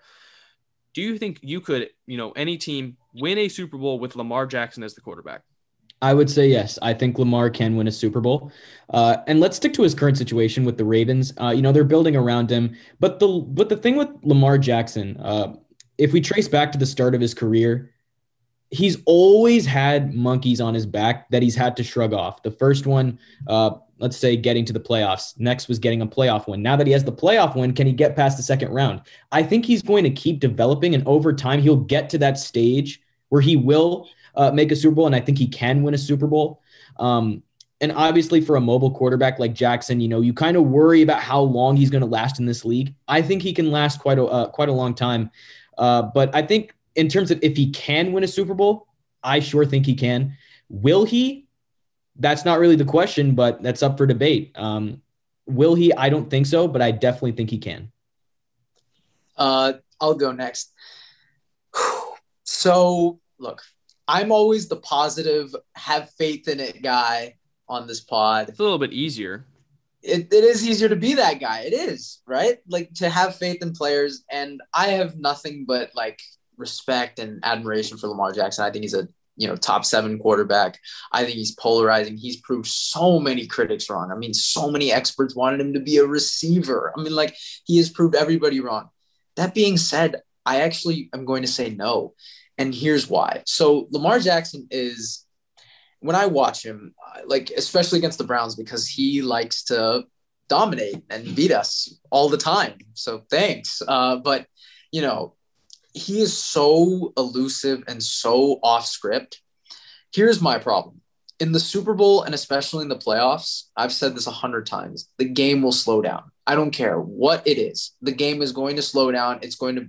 Do you think you could, any team win a Super Bowl with Lamar Jackson as the quarterback? I would say yes. I think Lamar can win a Super Bowl. And let's stick to his current situation with the Ravens. They're building around him. But the thing with Lamar Jackson, if we trace back to the start of his career, he's always had monkeys on his back that he's had to shrug off. The first one, let's say getting to the playoffs. Next was getting a playoff win. Now that he has the playoff win, can he get past the second round? I think he's going to keep developing, and over time, he'll get to that stage where he will make a Super Bowl, and I think he can win a Super Bowl. And obviously for a mobile quarterback like Jackson, you kind of worry about how long he's going to last in this league. I think he can last quite a long time. But I think in terms of if he can win a Super Bowl, I sure think he can. Will he? That's not really the question, but that's up for debate. Will he? I don't think so, but I definitely think he can. I'll go next. So, look, I'm always the positive, have faith in it guy on this pod. It's a little bit easier. It is easier to be that guy. It is, right? Like, to have faith in players. And I have nothing but, respect and admiration for Lamar Jackson. I think he's a top 7 quarterback. I think he's polarizing. He's proved so many critics wrong. I mean, so many experts wanted him to be a receiver. I mean, he has proved everybody wrong. That being said, I actually am going to say no. And here's why. So Lamar Jackson is, when I watch him, especially against the Browns, because he likes to dominate and beat us all the time. So thanks. But, he is so elusive and so off script. Here's my problem. In the Super Bowl, and especially in the playoffs, I've said this 100 times, the game will slow down. I don't care what it is. The game is going to slow down. It's going to,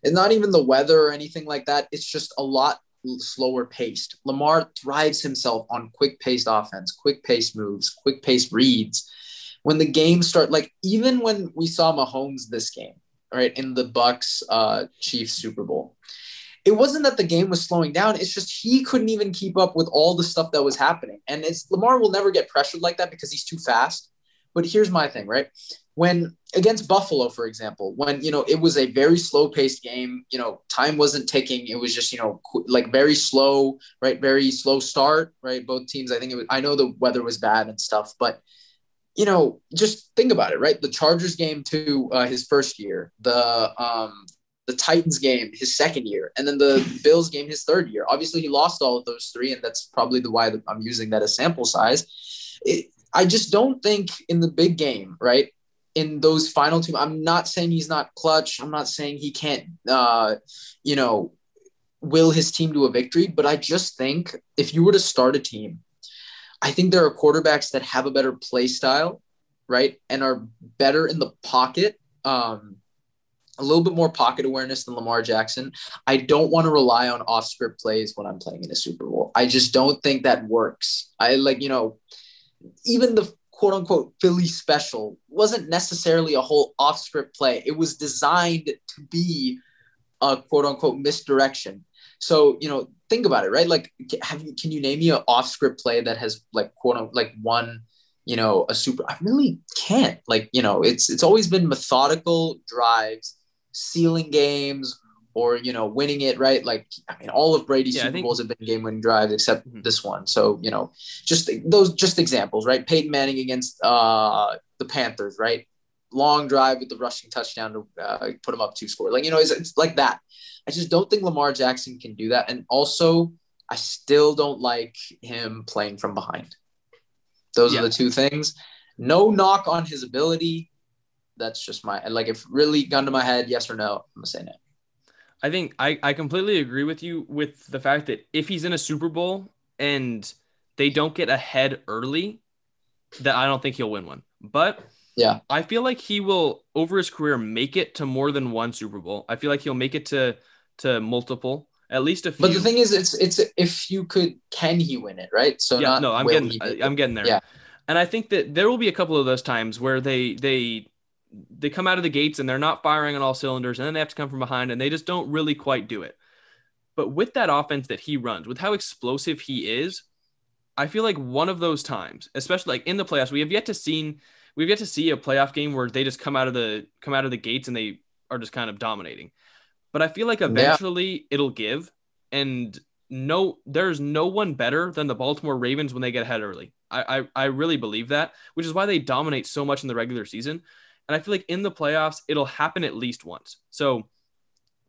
it's not even the weather or anything like that. It's just a lot slower paced. Lamar thrives himself on quick paced offense, quick paced moves, quick paced reads. When the game even when we saw Mahomes this game, right, in the Bucks Chiefs Super Bowl, it wasn't that the game was slowing down. It's just he couldn't even keep up with all the stuff that was happening. And Lamar will never get pressured like that because he's too fast. But here's my thing, right? When against Buffalo, for example, when, it was a very slow paced game, time wasn't ticking. It was just, very slow, right? Very slow start, right? Both teams, I know the weather was bad and stuff, but just think about it, right? The Chargers game to his first year, the Titans game his second year, and then the Bills game his third year. Obviously, he lost all of those 3, and that's probably why I'm using that as sample size. I just don't think in the big game, right, in those final 2, I'm not saying he's not clutch. I'm not saying he can't, will his team to a victory. But I just think if you were to start a team, I think there are quarterbacks that have a better play style, right, and are better in the pocket, a little bit more pocket awareness than Lamar Jackson. I don't want to rely on off-script plays when I'm playing in a Super Bowl. I just don't think that works. Even the quote-unquote Philly special wasn't necessarily a whole off-script play. It was designed to be a quote-unquote misdirection. So, think about it, right? Can you name me an off-script play that has won, a Super? I really can't. It's always been methodical drives, sealing games, or winning it, right? All of Brady's Super Bowls have been game-winning drives except this one. So, just examples, right? Peyton Manning against the Panthers, right? Long drive with the rushing touchdown to put him up 2 score. It's like that. I just don't think Lamar Jackson can do that. And also, I still don't like him playing from behind. Those are the 2 things. No knock on his ability. That's just if really gun to my head, yes or no, I'm going to say no. I think I completely agree with you with the fact that if he's in a Super Bowl and they don't get ahead early, that I don't think he'll win one. But yeah, I feel like he will, over his career, make it to more than 1 Super Bowl. I feel like he'll make it to multiple, at least a few. But the thing is, it's if you could, can he win it, right? So yeah, no, I'm getting there. Yeah. And I think that there will be a couple of those times where they come out of the gates and they're not firing on all cylinders, and then they have to come from behind, and they just don't really quite do it. But with that offense that he runs, with how explosive he is, I feel like one of those times, especially like in the playoffs, we've yet to see a playoff game where they just come out of the gates and they are just kind of dominating. But I feel like Yeah. eventually it'll give, and there's no one better than the Baltimore Ravens when they get ahead early. I really believe that, which is why they dominate so much in the regular season. And I feel like in the playoffs, it'll happen at least once. So,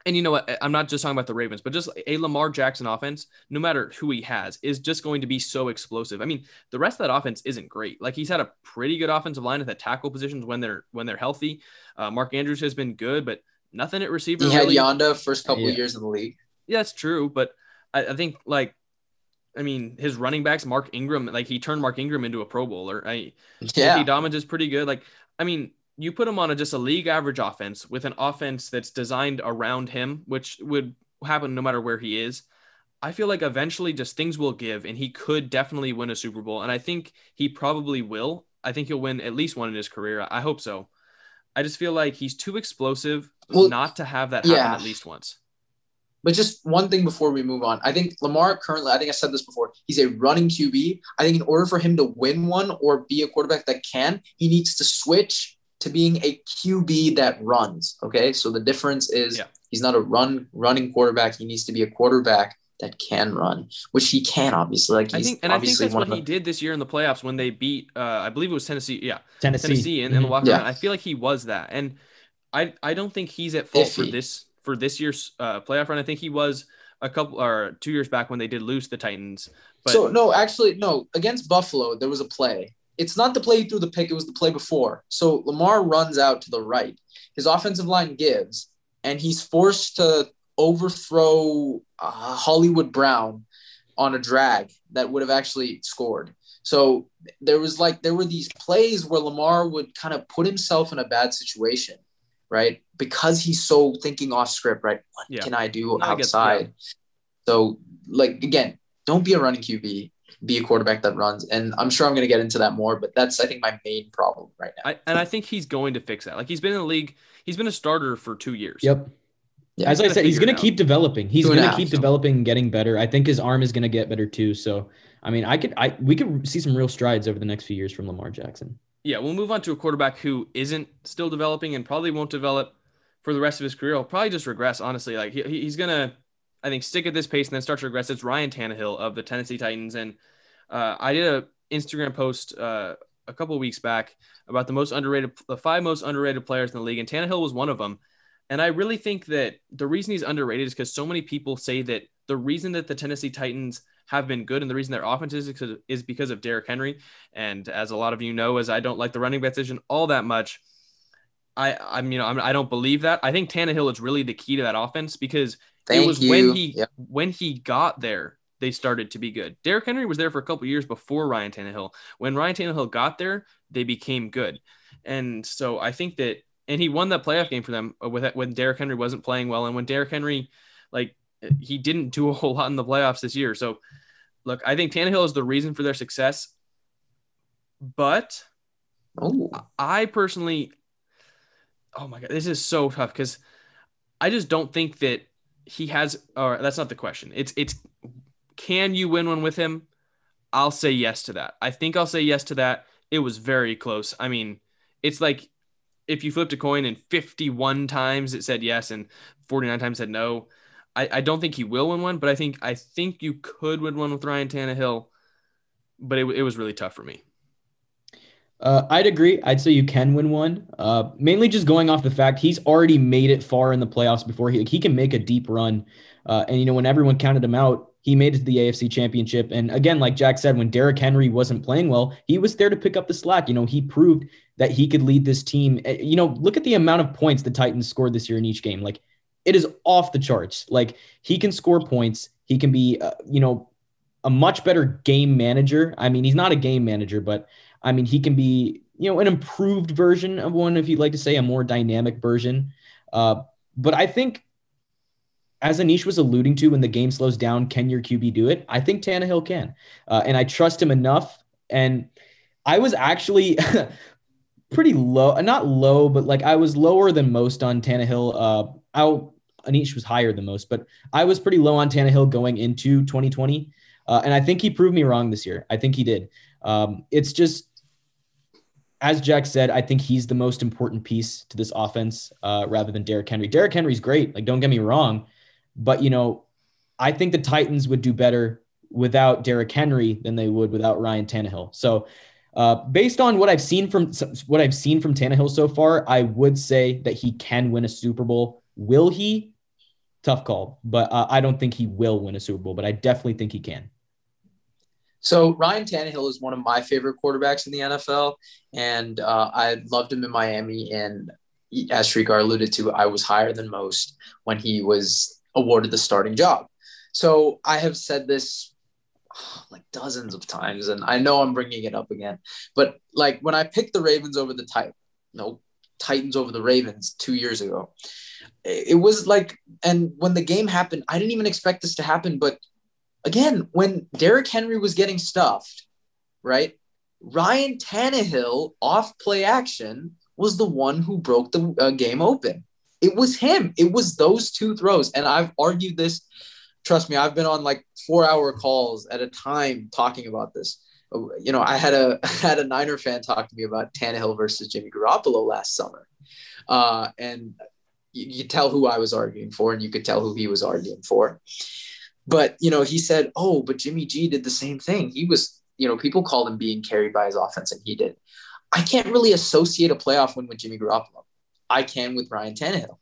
and you know what? I'm not just talking about the Ravens, but just a Lamar Jackson offense, no matter who he has, is just going to be so explosive. I mean, the rest of that offense isn't great. Like, he's had a pretty good offensive line at the tackle positions when they're healthy. Mark Andrews has been good, but nothing at receiver. He had really. Yonda first couple of years in the league. Yeah, that's true. But I think, like, I mean, his running backs, Mark Ingram, like, he turned Mark Ingram into a Pro Bowler. J.K. Dobbins is pretty good. Like, I mean, you put him on just a league average offense with an offense that's designed around him, which would happen no matter where he is. I feel like eventually just things will give, and he could definitely win a Super Bowl. And I think he probably will. I think he'll win at least one in his career. I hope so. I just feel like he's too explosive not to have that happen at least once. But just one thing before we move on. I think Lamar currently, I think I said this before, he's a running QB. I think in order for him to win one or be a quarterback that can, he needs to switch to being a QB that runs. Okay. So the difference is he's not a running quarterback. He needs to be a quarterback that can run, which he can, obviously. Like, I think that's what he did this year in the playoffs when they beat I believe it was Tennessee. Yeah. Tennessee in the walk around. I feel like he was that. And I don't think he's at fault for this year's playoff run. I think he was a couple or 2 years back when they did lose the Titans. But no, against Buffalo, there was a play. It's not the play through the pick. It was the play before. So Lamar runs out to the right. His offensive line gives, and he's forced to overthrow Hollywood Brown on a drag that would have actually scored. So there were these plays where Lamar would kind of put himself in a bad situation, right? Because he's so thinking off script, right? What can I do outside? So, like, again, don't be a running QB. Be a quarterback that runs. And I'm sure I'm going to get into that more, but that's, I think, my main problem right now. I think he's going to fix that. Like, he's been in the league. He's been a starter for 2 years. Yep. Yeah, as I said, he's going to keep developing. He's going to keep developing and getting better. I think his arm is going to get better too. So, I mean, we could see some real strides over the next few years from Lamar Jackson. Yeah, we'll move on to a quarterback who isn't still developing and probably won't develop for the rest of his career. He'll probably just regress, honestly. Like, he's going to, I think, stick at this pace and then start to regress. It's Ryan Tannehill of the Tennessee Titans. And I did an Instagram post a couple of weeks back about the 5 most underrated players in the league, and Tannehill was one of them. And I really think that the reason he's underrated is because so many people say that the reason that the Tennessee Titans have been good and the reason their offense is because of Derrick Henry. And as a lot of you know, as I don't like the running back decision all that much, I don't believe that. I think Tannehill is really the key to that offense because when he got there, they started to be good. Derrick Henry was there for a couple of years before Ryan Tannehill. When Ryan Tannehill got there, they became good. And so I think that, and he won that playoff game for them when Derrick Henry wasn't playing well. And when Derrick Henry, like, he didn't do a whole lot in the playoffs this year. So look, I think Tannehill is the reason for their success, but I personally, oh my God, this is so tough because I just don't think that he has, or that's not the question. It's can you win one with him? I'll say yes to that. I think I'll say yes to that. It was very close. I mean, it's like if you flipped a coin and 51 times it said yes and 49 times said no. I don't think he will win one, but I think you could win one with Ryan Tannehill, but it was really tough for me. I'd agree. I'd say you can win one. Mainly just going off the fact he's already made it far in the playoffs before. He can make a deep run. And when everyone counted him out, he made it to the AFC Championship. And again, like Jack said, when Derrick Henry wasn't playing well, he was there to pick up the slack. He proved that he could lead this team. Look at the amount of points the Titans scored this year in each game. Like, it is off the charts. Like, he can score points. He can be, a much better game manager. I mean, he's not a game manager, but I mean, he can be, an improved version of one, if you'd like to say, a more dynamic version. But I think, as Anish was alluding to, when the game slows down, can your QB do it? I think Tannehill can. And I trust him enough. And I was actually pretty low, not low, but like I was lower than most on Tannehill. Anish was higher than most, but I was pretty low on Tannehill going into 2020. And I think he proved me wrong this year. I think he did. It's just, as Jack said, I think he's the most important piece to this offense rather than Derrick Henry. Derrick Henry's great. Like, don't get me wrong. But, I think the Titans would do better without Derrick Henry than they would without Ryan Tannehill. So based on what I've seen from Tannehill so far, I would say that he can win a Super Bowl. Will he? Tough call. But I don't think he will win a Super Bowl, but I definitely think he can. So Ryan Tannehill is one of my favorite quarterbacks in the NFL, and I loved him in Miami. And as Shrikar alluded to, I was higher than most when he was awarded the starting job. So I have said this like dozens of times, and I know I'm bringing it up again, but like when I picked the Ravens over the Titans over the Ravens 2 years ago, it was like, and when the game happened, I didn't even expect this to happen, but again, when Derrick Henry was getting stuffed, right, Ryan Tannehill off play action was the one who broke the game open. It was him. It was those two throws. And I've argued this. Trust me, I've been on like 4-hour calls at a time talking about this. I had a Niner fan talk to me about Tannehill versus Jimmy Garoppolo last summer. And you could tell who I was arguing for, and you could tell who he was arguing for. But, he said, oh, but Jimmy G did the same thing. He was, people called him being carried by his offense, and he did. I can't really associate a playoff win with Jimmy Garoppolo. I can with Ryan Tannehill.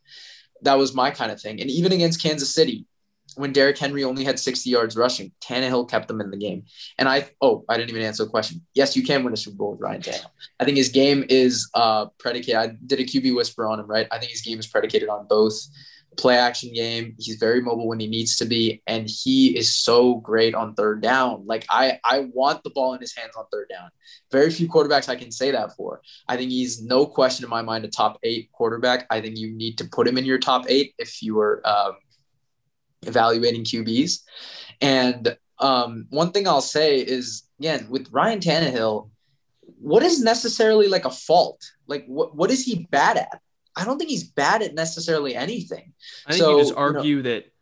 That was my kind of thing. And even against Kansas City, when Derrick Henry only had 60 yards rushing, Tannehill kept them in the game. And I didn't even answer the question. Yes, you can win a Super Bowl with Ryan Tannehill. I think his game is predicated. I did a QB whisper on him, right? I think his game is predicated on both play action game. He's very mobile when he needs to be, and he is so great on third down. Like I want the ball in his hands on third down. Very few quarterbacks I can say that for. I think he's no question in my mind a top 8 quarterback. I think you need to put him in your top 8 if you were evaluating QBs. And one thing I'll say is, again, with Ryan Tannehill, what is necessarily like a fault? Like what is he bad at? I don't think he's bad at necessarily anything. I think you just argue that,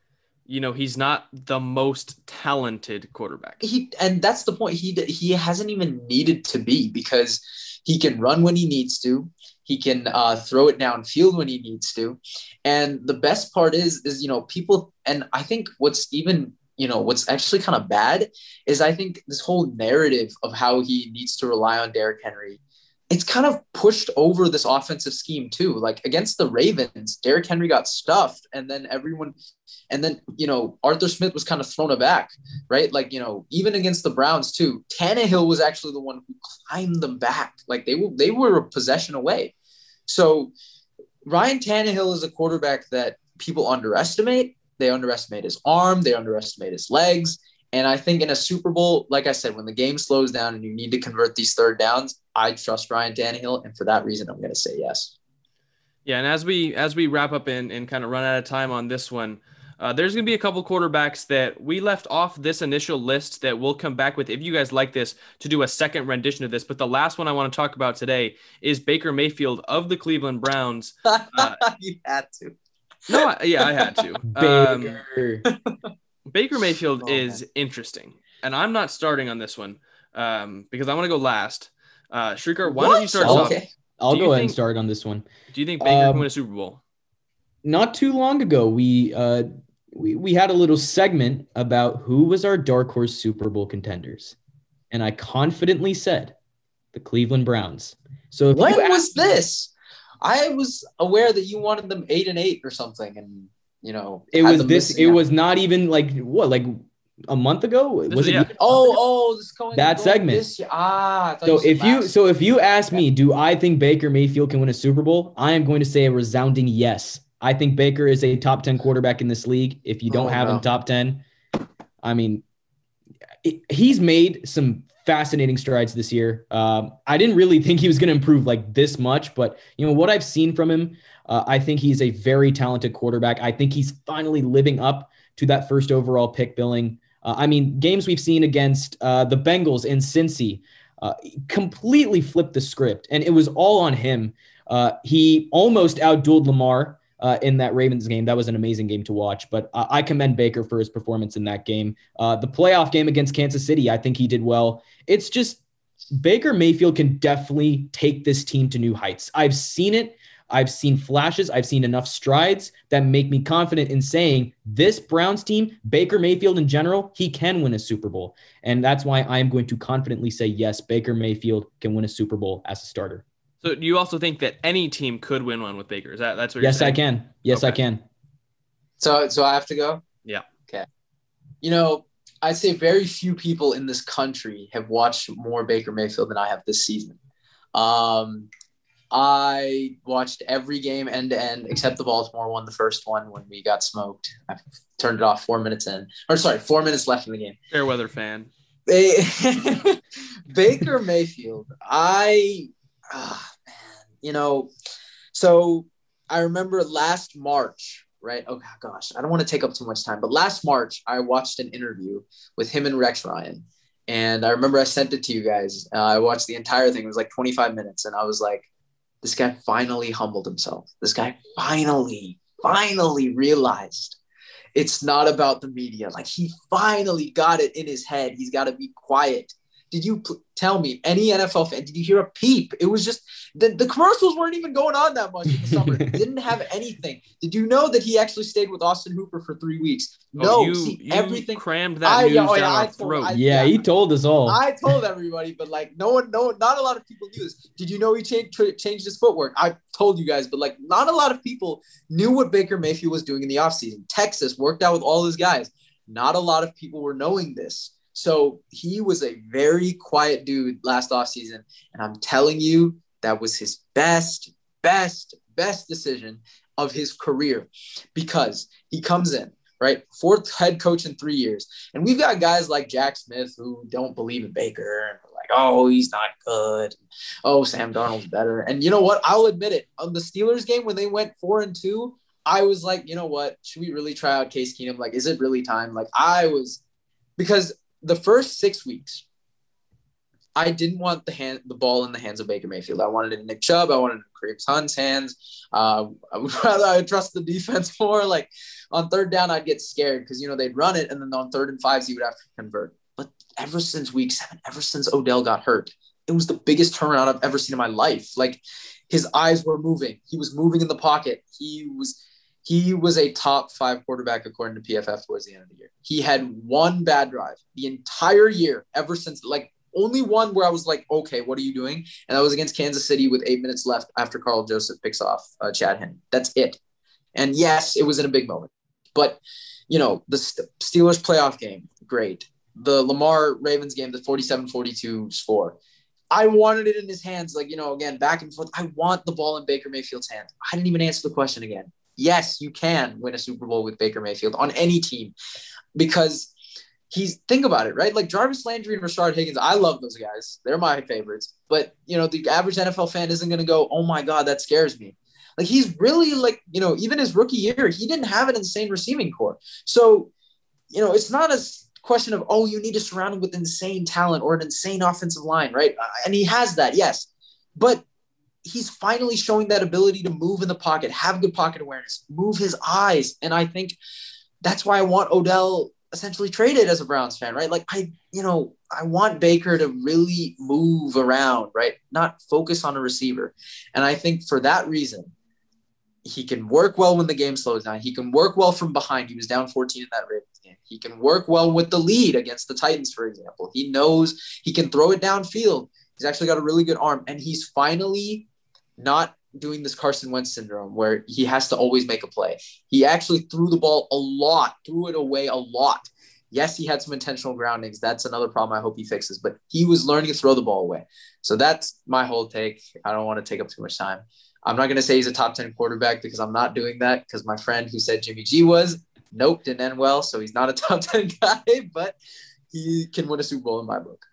he's not the most talented quarterback. And that's the point. He hasn't even needed to be, because he can run when he needs to. He can throw it downfield when he needs to. And the best part is people, and I think what's actually kind of bad is I think this whole narrative of how he needs to rely on Derrick Henry, it's kind of pushed over this offensive scheme too. Like against the Ravens, Derrick Henry got stuffed, and then Arthur Smith was kind of thrown aback, right? Like, even against the Browns too, Tannehill was actually the one who climbed them back. Like they were a possession away. So Ryan Tannehill is a quarterback that people underestimate. They underestimate his arm. They underestimate his legs. And I think in a Super Bowl, like I said, when the game slows down and you need to convert these third downs, I trust Ryan Tannehill. And for that reason, I'm going to say yes. Yeah, and as we wrap up and kind of run out of time on this one, there's going to be a couple quarterbacks that we left off this initial list that we'll come back with, if you guys like this, to do a second rendition of this. But the last one I want to talk about today is Baker Mayfield of the Cleveland Browns. You had to. No, I had to. Baker. Baker Mayfield is interesting, and I'm not starting on this one because I want to go last. Shrikar, why don't you start us off? I'll go ahead and start on this one. Do you think Baker can win a Super Bowl? Not too long ago, we had a little segment about who was our dark horse Super Bowl contenders, and I confidently said the Cleveland Browns. So when was this? I was aware that you wanted them 8-8 or something, and it was not even like a month ago. Was it? This going that segment. So if you ask me, do I think Baker Mayfield can win a Super Bowl? I am going to say a resounding yes. I think Baker is a top 10 quarterback in this league. If you don't have him top 10, I mean, he's made some fascinating strides this year. I didn't really think he was going to improve like this much, but what I've seen from him, I think he's a very talented quarterback. I think he's finally living up to that first overall pick billing. Games we've seen against the Bengals and Cincy completely flipped the script, and it was all on him. He almost outdueled Lamar in that Ravens game. That was an amazing game to watch, but I commend Baker for his performance in that game. The playoff game against Kansas City, I think he did well. It's just Baker Mayfield can definitely take this team to new heights. I've seen it. I've seen flashes. I've seen enough strides that make me confident in saying this Browns team, Baker Mayfield in general, he can win a Super Bowl. And that's why I'm going to confidently say, yes, Baker Mayfield can win a Super Bowl as a starter. So do you also think that any team could win one with Baker? That's what you're Yes, saying? I can. Yes, Okay. I can. So I have to go? Yeah. Okay. I'd say very few people in this country have watched more Baker Mayfield than I have this season. I watched every game end to end except the Baltimore one, the first one when we got smoked. I turned it off 4 minutes in. 4 minutes left in the game. Fair weather fan. Baker Mayfield. So I remember last March, right? Oh gosh, I don't want to take up too much time, but last March I watched an interview with him and Rex Ryan. And I remember I sent it to you guys. I watched the entire thing. It was like 25 minutes. And I was like, this guy finally humbled himself. This guy finally realized it's not about the media. Like, he finally got it in his head. He's got to be quiet. Did you tell me, any NFL fan, did you hear a peep? It was just, the commercials weren't even going on that much in the summer. Didn't have anything. Did you know that he actually stayed with Austin Hooper for 3 weeks? No, you everything. crammed that news down our throat. He told us all. I told everybody, but like no one, not a lot of people knew this. Did you know he changed his footwork? I told you guys, but like not a lot of people knew what Baker Mayfield was doing in the offseason. Texas worked out with all his guys. Not a lot of people were knowing this. So he was a very quiet dude last offseason. And I'm telling you, that was his best decision of his career, because he comes in, right? 4th head coach in 3 years. And we've got guys like Jack Smith who don't believe in Baker and are like, oh, he's not good. Oh, Sam Darnold's better. And you know what? I'll admit it. On the Steelers game, when they went 4-2, I was like, you know what? Should we really try out Case Keenum? Like, is it really time? Like, because the first 6 weeks, I didn't want the ball in the hands of Baker Mayfield. I wanted it in Nick Chubb. I wanted it in Kareem Hunt's hands. I would rather trust the defense more. Like, on 3rd down, I'd get scared because, they'd run it, and then on 3rd and 5s, he would have to convert. But ever since week 7, ever since Odell got hurt, it was the biggest turnaround I've ever seen in my life. Like, his eyes were moving. He was moving in the pocket. He was a top 5 quarterback according to PFF towards the end of the year. He had one bad drive the entire year, ever since, like, only one where I was like, okay, what are you doing? And that was against Kansas City with 8 minutes left after Carl Joseph picks off Chad Henne. That's it. And yes, it was in a big moment. But, the Steelers playoff game, great. The Lamar Ravens game, the 47-42 score. I wanted it in his hands, like, again, back and forth. I want the ball in Baker Mayfield's hands. I didn't even answer the question again. Yes, you can win a Super Bowl with Baker Mayfield on any team, because think about it, right? Like, Jarvis Landry and Rashard Higgins, I love those guys. They're my favorites. But, the average NFL fan isn't going to go, oh my God, that scares me. Like, he's really, like, even his rookie year, he didn't have an insane receiving core. So, it's not a question of, oh, you need to surround him with insane talent or an insane offensive line, right? And he has that, yes. But he's finally showing that ability to move in the pocket, have good pocket awareness, move his eyes. And I think that's why I want Odell essentially traded as a Browns fan, right? Like, I want Baker to really move around, right? Not focus on a receiver. And I think for that reason, he can work well when the game slows down. He can work well from behind. He was down 14 in that Ravens game. He can work well with the lead against the Titans, for example. He knows he can throw it downfield. He's actually got a really good arm. And he's finally not doing this Carson Wentz syndrome where he has to always make a play. He actually threw the ball a lot, threw it away a lot. Yes, he had some intentional groundings. That's another problem I hope he fixes. But he was learning to throw the ball away. So that's my whole take. I don't want to take up too much time. I'm not going to say he's a top 10 quarterback because I'm not doing that, because my friend who said Jimmy G was, nope, didn't end well. So he's not a top 10 guy, but he can win a Super Bowl in my book.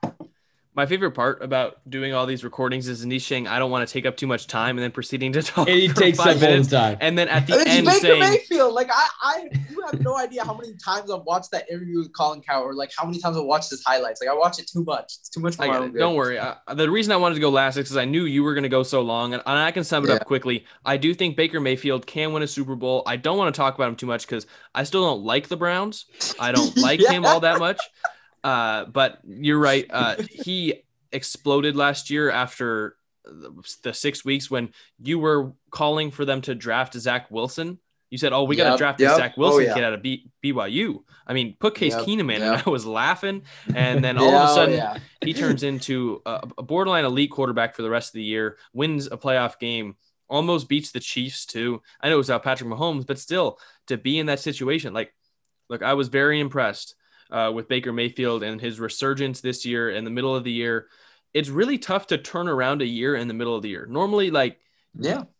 My favorite part about doing all these recordings is Anish saying, I don't want to take up too much time, and then proceeding to talk And he for takes up 5 all the minutes. time. And then at the It's end Baker saying, Mayfield. Like you have no idea how many times I've watched that interview with Colin Cowherd, or like how many times I've watched his highlights. Like I watch it too much. It's too much for I my get own it. good. Don't worry. The reason I wanted to go last is because I knew you were going to go so long, and I can sum it up quickly. I do think Baker Mayfield can win a Super Bowl. I don't want to talk about him too much because I still don't like the Browns. I don't like him all that much. But you're right. He exploded last year after the 6 weeks when you were calling for them to draft Zach Wilson. You said, we got to draft this Zach Wilson kid out of BYU. I mean, put Case Keenum in, and I was laughing. And then all of a sudden, he turns into a borderline elite quarterback for the rest of the year, wins a playoff game, almost beats the Chiefs too. I know it was without Patrick Mahomes, but still, to be in that situation, look, I was very impressed with Baker Mayfield and his resurgence this year in the middle of the year. It's really tough to turn around a year in the middle of the year. Normally,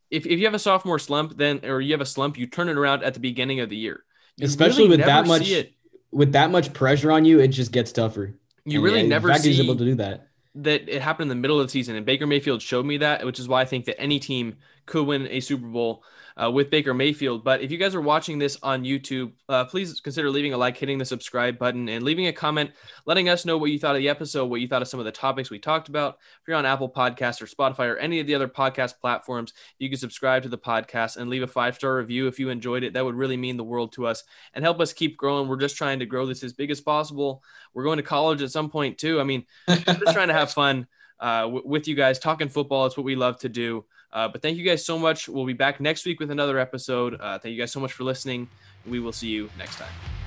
if you have a sophomore slump, or you have a slump, you turn it around at the beginning of the year. Especially with that much pressure on you, it just gets tougher. You really never see he's able to do that. That it happened in the middle of the season, and Baker Mayfield showed me that, which is why I think that any team could win a Super Bowl with Baker Mayfield. But if you guys are watching this on YouTube, please consider leaving a like, hitting the subscribe button, and leaving a comment, letting us know what you thought of the episode, what you thought of some of the topics we talked about. If you're on Apple Podcasts or Spotify or any of the other podcast platforms, you can subscribe to the podcast and leave a 5-star review if you enjoyed it. That would really mean the world to us and help us keep growing. We're just trying to grow this as big as possible. We're going to college at some point too. I mean, we're just trying to have fun with you guys. Talking football, it's what we love to do. But thank you guys so much. We'll be back next week with another episode. Thank you guys so much for listening. We will see you next time.